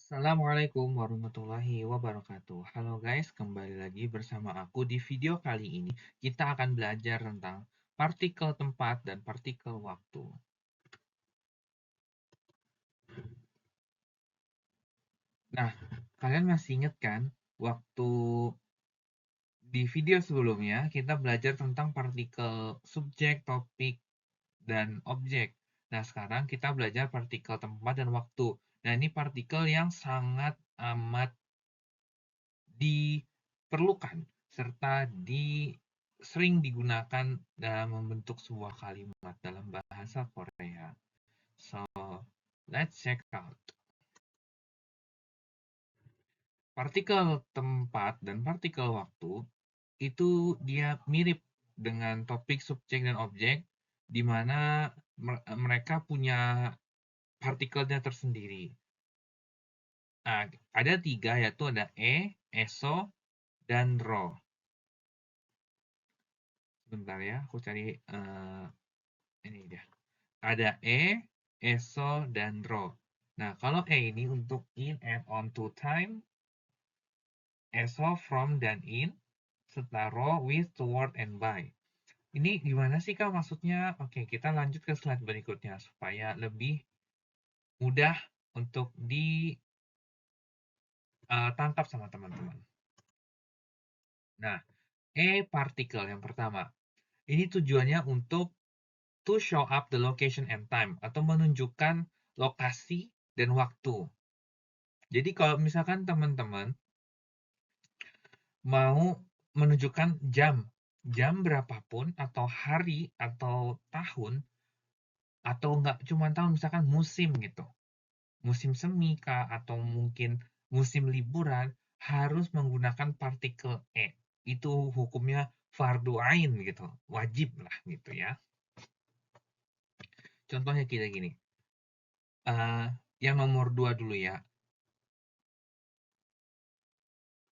Assalamualaikum warahmatullahi wabarakatuh. Halo guys, kembali lagi bersama aku. Di video kali ini kita akan belajar tentang partikel tempat dan partikel waktu. Nah, kalian masih ingat kan waktu di video sebelumnya kita belajar tentang partikel subjek, topik, dan objek. Nah, sekarang kita belajar partikel tempat dan waktu. Nah, ini partikel yang sangat amat diperlukan serta sering digunakan dalam membentuk sebuah kalimat dalam bahasa Korea. So, let's check out. Partikel tempat dan partikel waktu itu dia mirip dengan topik, subjek, dan objek, di mana mereka punya partikelnya tersendiri. Nah, ada tiga, yaitu ada eso, dan rho. Sebentar ya, aku cari ini dia. Ada eso, dan rho. Nah, kalau ini untuk in and on to time, eso from dan in, serta rho with, toward, and by. Ini gimana sih Kak maksudnya? Oke, kita lanjut ke slide berikutnya supaya lebih mudah untuk ditangkap sama teman-teman. Nah, partikel yang pertama. Ini tujuannya untuk to show up the location and time, atau menunjukkan lokasi dan waktu. Jadi kalau misalkan teman-teman mau menunjukkan jam berapapun, atau hari, atau tahun, atau nggak cuma tahun, misalkan musim gitu, musim semi kah, atau mungkin musim liburan, harus menggunakan partikel itu hukumnya fardu ain gitu, wajib lah gitu ya. Contohnya kita gini, yang nomor 2 dulu ya.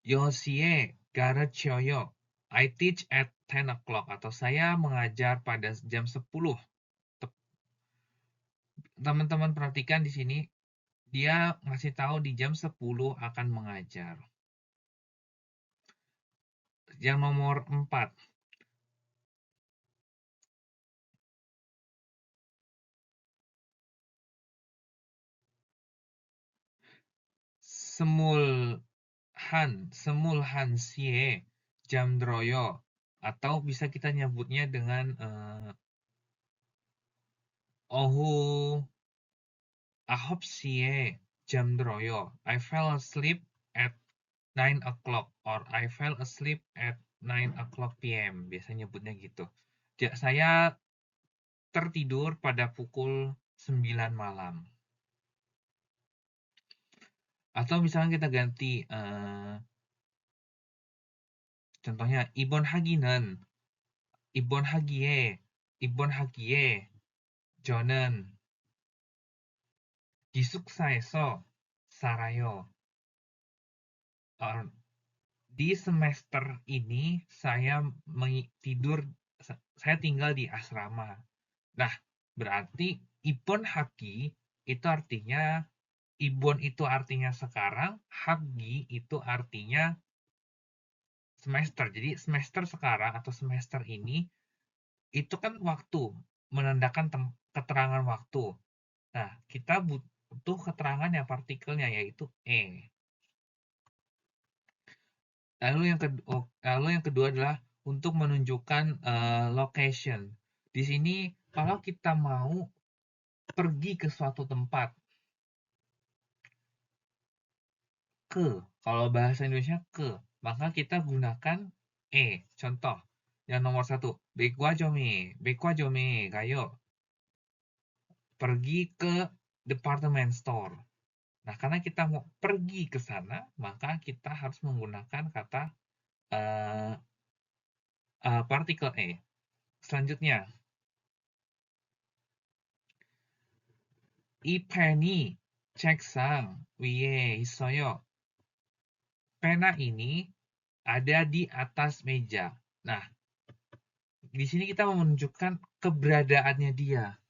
Yosie garechoyo, I teach at 10 o'clock, atau saya mengajar pada jam 10. Teman-teman perhatikan di sini, dia ngasih tahu di jam 10 akan mengajar. Yang nomor 4. Semulhan sie jam droyo, atau bisa kita nyebutnya dengan ohu ahop sie jam droyo. I fell asleep at 9 o'clock, or I fell asleep at 9 o'clock PM. Biasanya nyebutnya gitu. Saya tertidur pada pukul 9 malam. Atau misalnya kita ganti, contohnya Ibon Haginen, Ibon Hagie, Jonen, Gisuksaeso, Sarayo. Di semester ini saya tinggal di asrama. Nah, berarti Ibon Hagi itu artinya, Ibon itu artinya sekarang, Hagi itu artinya semester. Jadi semester sekarang atau semester ini itu kan waktu, menandakan keterangan waktu. Nah, kita butuh keterangan yang partikelnya, yaitu Lalu yang kedua adalah untuk menunjukkan location. Di sini kalau kita mau pergi ke suatu tempat, kalau bahasa Indonesia maka kita gunakan Contoh yang nomor 1, Bekwajome gayo, pergi ke department store. Nah, karena kita mau pergi ke sana, maka kita harus menggunakan kata partikel Selanjutnya, Ipeni cheksang wiye hisoyo. Pena ini ada di atas meja. Nah, di sini kita mau menunjukkan keberadaannya dia.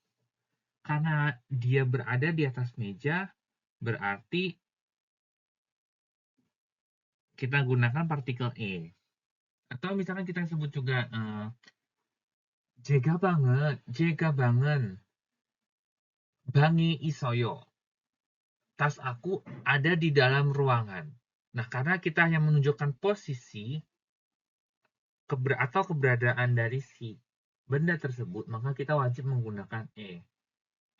Karena dia berada di atas meja, berarti kita gunakan partikel e. Atau misalkan kita sebut juga jega banget, bangi isoyo. Tas aku ada di dalam ruangan. Nah, karena kita hanya menunjukkan posisi atau keberadaan dari si benda tersebut, maka kita wajib menggunakan e.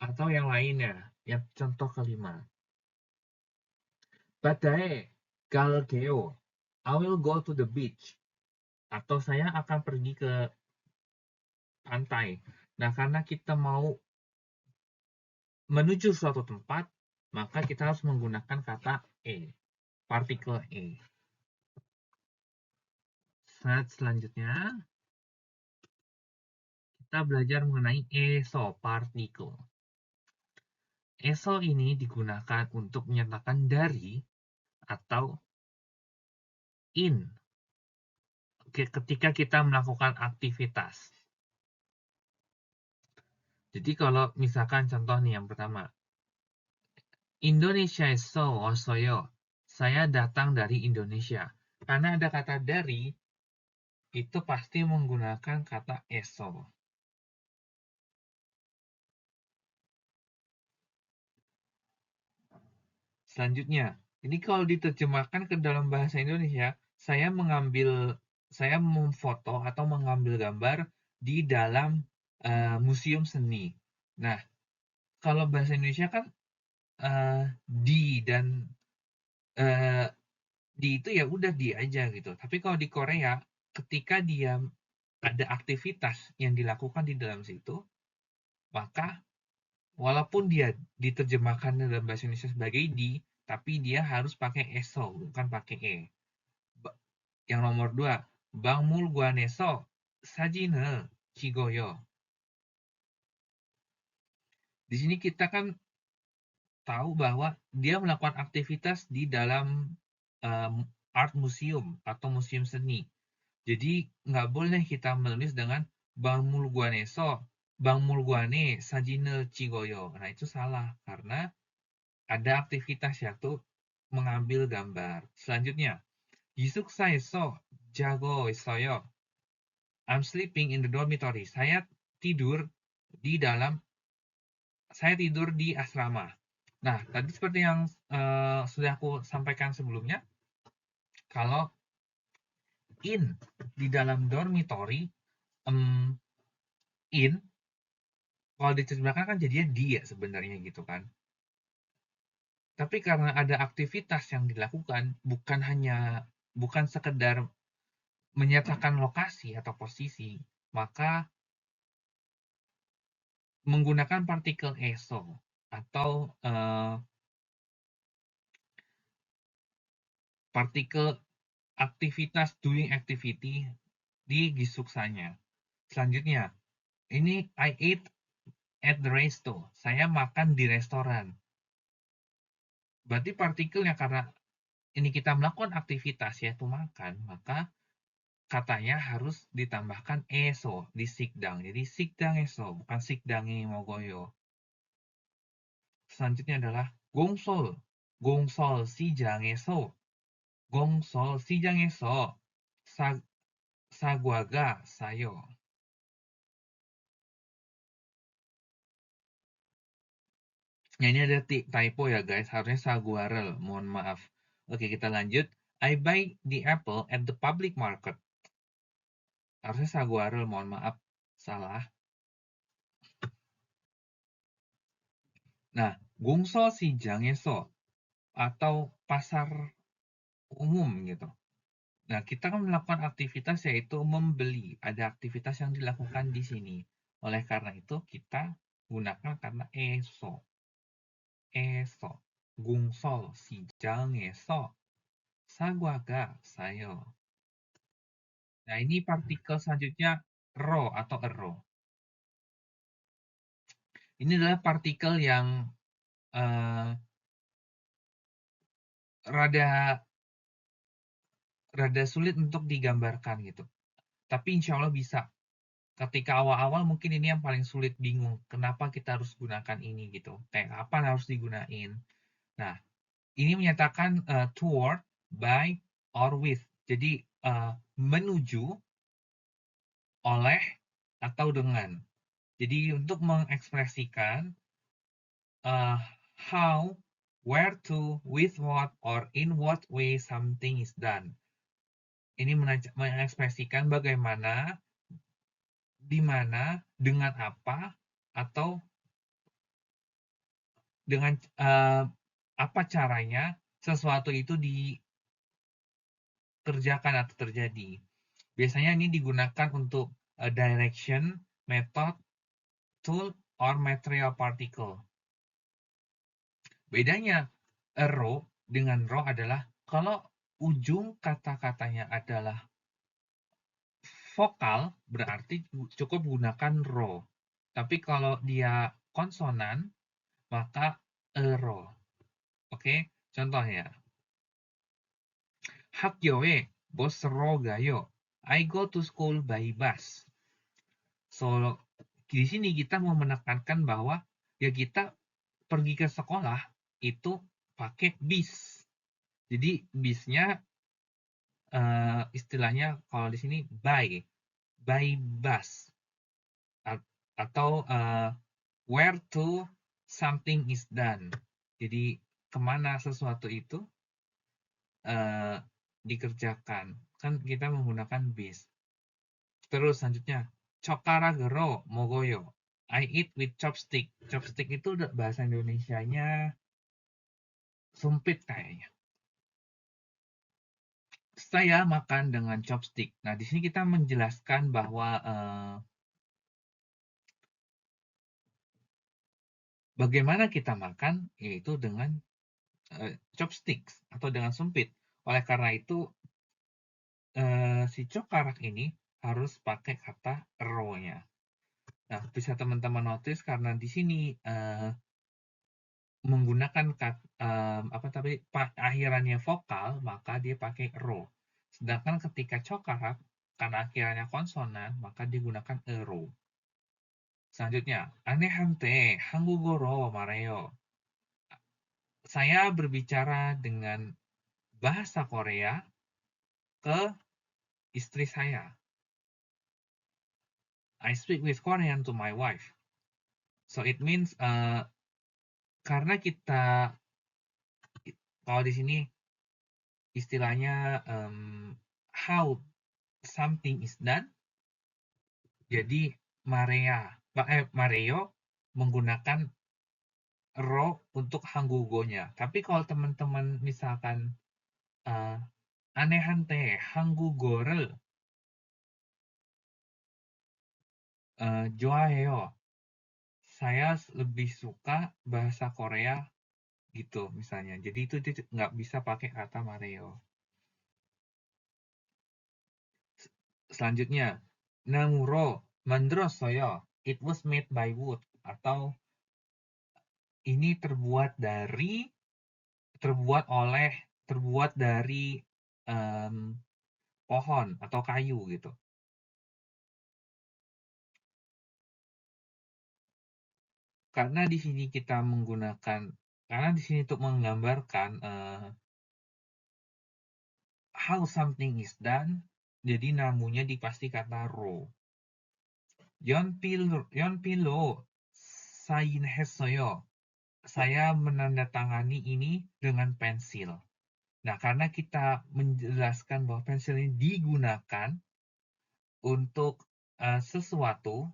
Atau yang lainnya, yang contoh kelima. Badae galgeo, I will go to the beach. Atau saya akan pergi ke pantai. Nah, karena kita mau menuju suatu tempat, maka kita harus menggunakan kata e, partikel e. Slide selanjutnya, kita belajar mengenai eso, partikel. Eso ini digunakan untuk menyatakan dari atau in ketika kita melakukan aktivitas. Jadi kalau misalkan contoh nih yang pertama, Indonesia osoyo, saya datang dari Indonesia. Karena ada kata dari, itu pasti menggunakan kata eso. Selanjutnya, ini kalau diterjemahkan ke dalam bahasa Indonesia, saya memfoto atau mengambil gambar di dalam museum seni. Nah, kalau bahasa Indonesia kan di dan di itu ya udah di aja gitu. Tapi kalau di Korea, ketika dia ada aktivitas yang dilakukan di dalam situ, maka walaupun dia diterjemahkan dalam bahasa Indonesia sebagai di, tapi dia harus pakai eso, bukan pakai e. Yang nomor 2, 박물관에서 사진을 찍어요. Di sini kita kan tahu bahwa dia melakukan aktivitas di dalam art museum atau museum seni. Jadi nggak boleh kita menulis dengan 박물관에 사진을 찍어요. Nah itu salah karena ada aktivitas yaitu mengambil gambar. Selanjutnya, 기숙사에서 자고 있어요. I'm sleeping in the dormitory. Saya tidur di asrama. Nah, tadi seperti yang sudah aku sampaikan sebelumnya, kalau in di dalam dormitory, in kalau diterjemahkan kan jadinya dia sebenarnya gitu kan. Tapi karena ada aktivitas yang dilakukan, bukan sekedar menyatakan lokasi atau posisi, maka menggunakan partikel eso atau partikel aktivitas doing activity di gisuksanya. Selanjutnya, ini I ate at the resto. Saya makan di restoran. Berarti partikelnya karena ini kita melakukan aktivitas yaitu makan, maka katanya harus ditambahkan eso di sikdang. Jadi sikdang eso, bukan sikdangi mogoyo. Selanjutnya adalah gongsol. Gongsol 시장에서 gongsol 시장에서 사과가 사요. Ya, ini ada typo ya guys, harusnya saguarel, mohon maaf. Oke, kita lanjut. I buy the apple at the public market. Harusnya saguarel, mohon maaf, salah. Nah, gongso 시장에서 atau pasar umum gitu. Nah, kita kan melakukan aktivitas yaitu membeli. Ada aktivitas yang dilakukan di sini. Oleh karena itu, kita gunakan kata eso. Eso. Gongso 시장에서 사과가 사요. Nah, ini partikel selanjutnya ro atau ero. Ini adalah partikel yang rada sulit untuk digambarkan gitu. Tapi insya Allah bisa. Ketika awal-awal mungkin ini yang paling sulit, bingung. Kenapa kita harus gunakan ini gitu. Kayak apa harus digunain. Nah, ini menyatakan toward, by, or with. Jadi menuju, oleh, atau dengan. Jadi untuk mengekspresikan how, where to, with what, or in what way something is done. Ini mengekspresikan bagaimana, di mana, dengan apa, atau dengan apa caranya sesuatu itu dikerjakan atau terjadi. Biasanya ini digunakan untuk direction, method, tool, or material particle. Bedanya row dengan row adalah kalau ujung kata-katanya adalah vokal, berarti cukup gunakan row. Tapi kalau dia konsonan, maka row. Oke, contohnya. 학교에 버스로 가요. I go to school by bus. So, di sini kita mau menekankan bahwa ya kita pergi ke sekolah itu pakai bis. Jadi bisnya istilahnya kalau di sini by bus atau where to something is done. Jadi kemana sesuatu itu dikerjakan. Kan kita menggunakan bis. Terus selanjutnya, 젓가락으로 먹어요. I eat with chopstick. Chopstick itu bahasa Indonesianya sumpit kayaknya. Saya makan dengan chopstick. Nah, di sini kita menjelaskan bahwa bagaimana kita makan, yaitu dengan chopsticks atau dengan sumpit. Oleh karena itu, si cokarak ini harus pakai kata ro-nya. Nah, bisa teman-teman notice karena di sini menggunakan akhirannya vokal, maka dia pakai ro. Sedangkan ketika cokarak, karena akhirannya konsonan, maka digunakan ero. Selanjutnya, anehante 한국어로 말해요. Saya berbicara dengan bahasa Korea ke istri saya. I speak with Korean to my wife. So it means karena kita kalau di sini istilahnya how something is done. Jadi Mareo menggunakan ro untuk hanggugonya. Tapi kalau teman-teman misalkan anehante 한국어를 좋아해요. Saya lebih suka bahasa Korea gitu misalnya. Jadi itu nggak bisa pakai kata Mareo. Selanjutnya, 나무로 만들었어요. It was made by wood. Atau ini terbuat dari pohon atau kayu gitu. Karena di sini untuk menggambarkan how something is done, jadi namunya dipasti kata ro. 연필로 사인했어요. Saya menandatangani ini dengan pensil. Nah, karena kita menjelaskan bahwa pensil ini digunakan untuk sesuatu,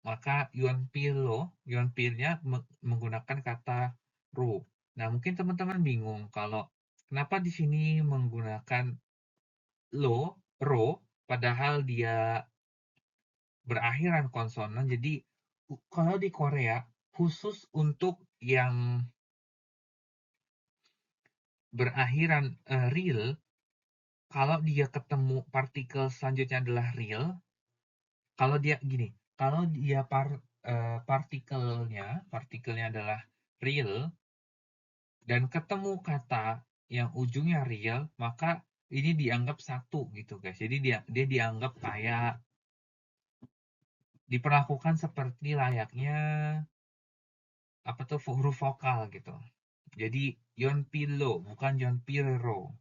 maka yonpilnya menggunakan kata ro. Nah, mungkin teman-teman bingung kalau kenapa di sini menggunakan ro, padahal dia berakhiran konsonan. Jadi kalau di Korea khusus untuk yang berakhiran real, kalau dia ketemu partikel selanjutnya adalah real, kalau dia partikelnya adalah real dan ketemu kata yang ujungnya real, maka ini dianggap satu gitu guys. Jadi dia dianggap kayak diperlakukan seperti layaknya huruf vokal gitu. Jadi Yonpilo bukan Yonpilro.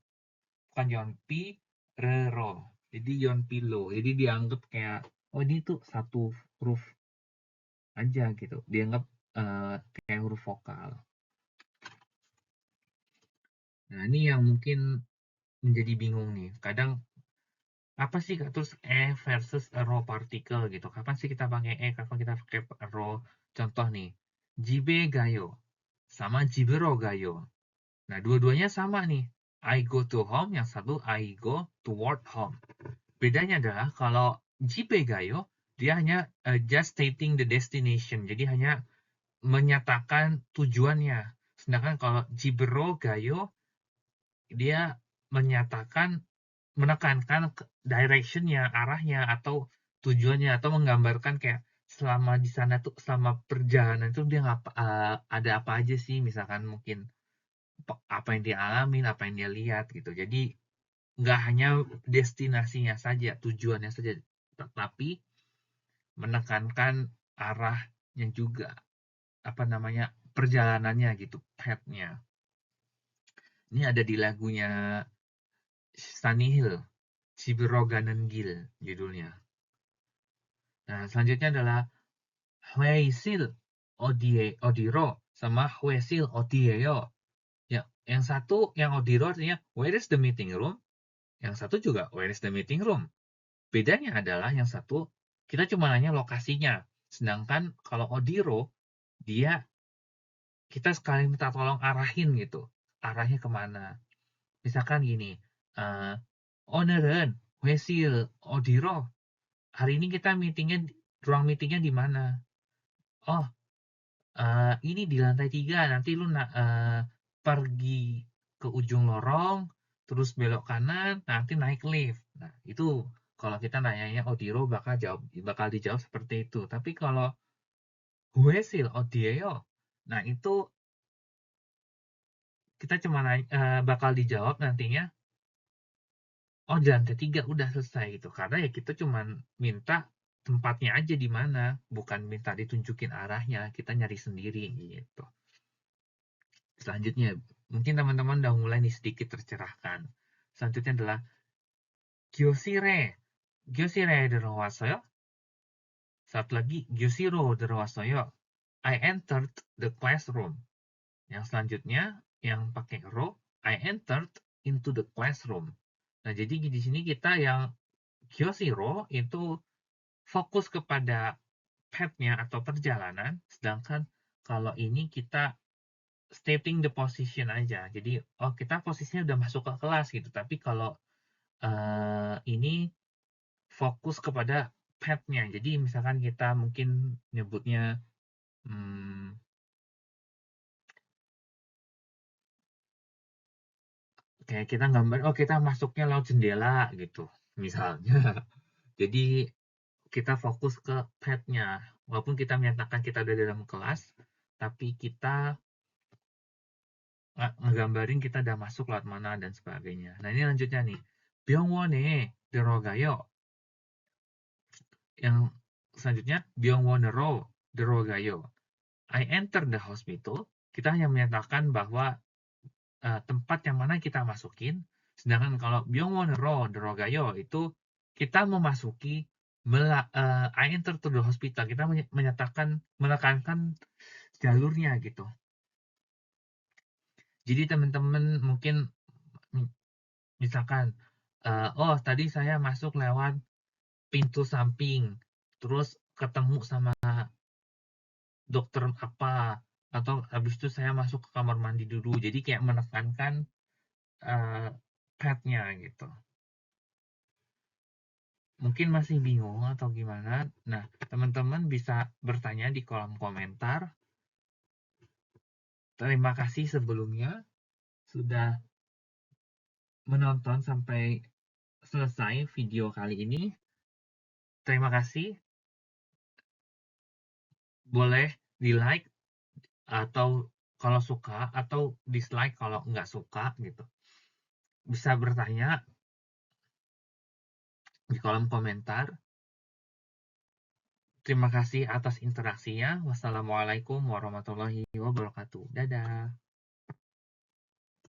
bukan Yonpi Rero. Jadi Yonpi Lo. Jadi dianggap kayak oh ini tuh satu huruf aja gitu. Dianggap kayak huruf vokal. Nah, ini yang mungkin menjadi bingung nih. Kadang apa sih terus versus ro partikel gitu. Kapan sih kita pakai kapan kita pakai ro? Contoh nih, jibe gayo sama jibero gayo. Nah, dua-duanya sama nih. I go to home, yang satu I go toward home. Bedanya adalah kalau jibe gayo, dia hanya just stating the destination. Jadi hanya menyatakan tujuannya. Sedangkan kalau jibero gayo, dia menyatakan menekankan directionnya, arahnya atau tujuannya atau menggambarkan kayak selama di sana tuh selama perjalanan itu dia ada apa aja sih, misalkan mungkin apa yang dia alamin, apa yang dia lihat gitu. Jadi nggak hanya destinasinya saja, tujuannya saja, tetapi menekankan arahnya juga, apa namanya, perjalanannya gitu, path-nya. Ini ada di lagunya Sunny Hill, Ciberoganan Gil judulnya. Nah, selanjutnya adalah Huesil Odiro sama Huesil Odieyo. Ya, yang satu yang Odiro artinya where is the meeting room? Yang satu juga where is the meeting room? Bedanya adalah yang satu kita cuma nanya lokasinya. Sedangkan kalau Odiro dia kita sekali minta tolong arahin gitu. Arahnya kemana? Misalkan gini, Oneran, Huesil, Odiro, hari ini kita ruang meetingnya di mana? Oh, ini di lantai 3, nanti lu pergi ke ujung lorong, terus belok kanan, nanti naik lift. Nah, itu kalau kita nanyanya Odiro bakal dijawab seperti itu. Tapi kalau Huesil Odieyo, nah itu kita cuma bakal dijawab nantinya, oh di lantai 3 udah selesai gitu. Karena ya kita cuma minta tempatnya aja di mana, bukan minta ditunjukin arahnya, kita nyari sendiri gitu. Selanjutnya, mungkin teman-teman udah mulai nih sedikit tercerahkan. Selanjutnya adalah Gyosire. Gyosire derowasoyo. Satu lagi, Gyoshiro derowasoyo. I entered the classroom. Yang selanjutnya, yang pakai ro, I entered into the classroom. Nah, jadi di sini kita yang Gyoshiro itu fokus kepada path-nya atau perjalanan, sedangkan kalau ini kita stating the position aja. Jadi, oh kita posisinya udah masuk ke kelas gitu. Tapi kalau ini fokus kepada path-nya. Jadi misalkan kita mungkin nyebutnya kayak kita gambar, oh kita masuknya lewat jendela gitu, misalnya. Jadi kita fokus ke path-nya. Walaupun kita menyatakan kita ada dalam kelas, tapi kita ngegambarin kita udah masuk lewat mana dan sebagainya. Nah ini lanjutnya nih. Byongwone derogayo. Yang selanjutnya Byongwonero derogayo. I enter the hospital. Kita hanya menyatakan bahwa tempat yang mana kita masukin. Sedangkan kalau Byongwonero derogayo itu kita memasuki I enter to the hospital. Kita menekankan jalurnya gitu. Jadi teman-teman mungkin misalkan, oh tadi saya masuk lewat pintu samping, terus ketemu sama dokter apa, atau habis itu saya masuk ke kamar mandi dulu. Jadi kayak menekankan path-nya gitu. Mungkin masih bingung atau gimana? Nah, teman-teman bisa bertanya di kolom komentar. Terima kasih sebelumnya sudah menonton sampai selesai video kali ini. Terima kasih. Boleh di-like atau kalau suka atau dislike kalau nggak suka gitu. Bisa bertanya di kolom komentar. Terima kasih atas interaksinya. Wassalamualaikum warahmatullahi wabarakatuh. Dadah.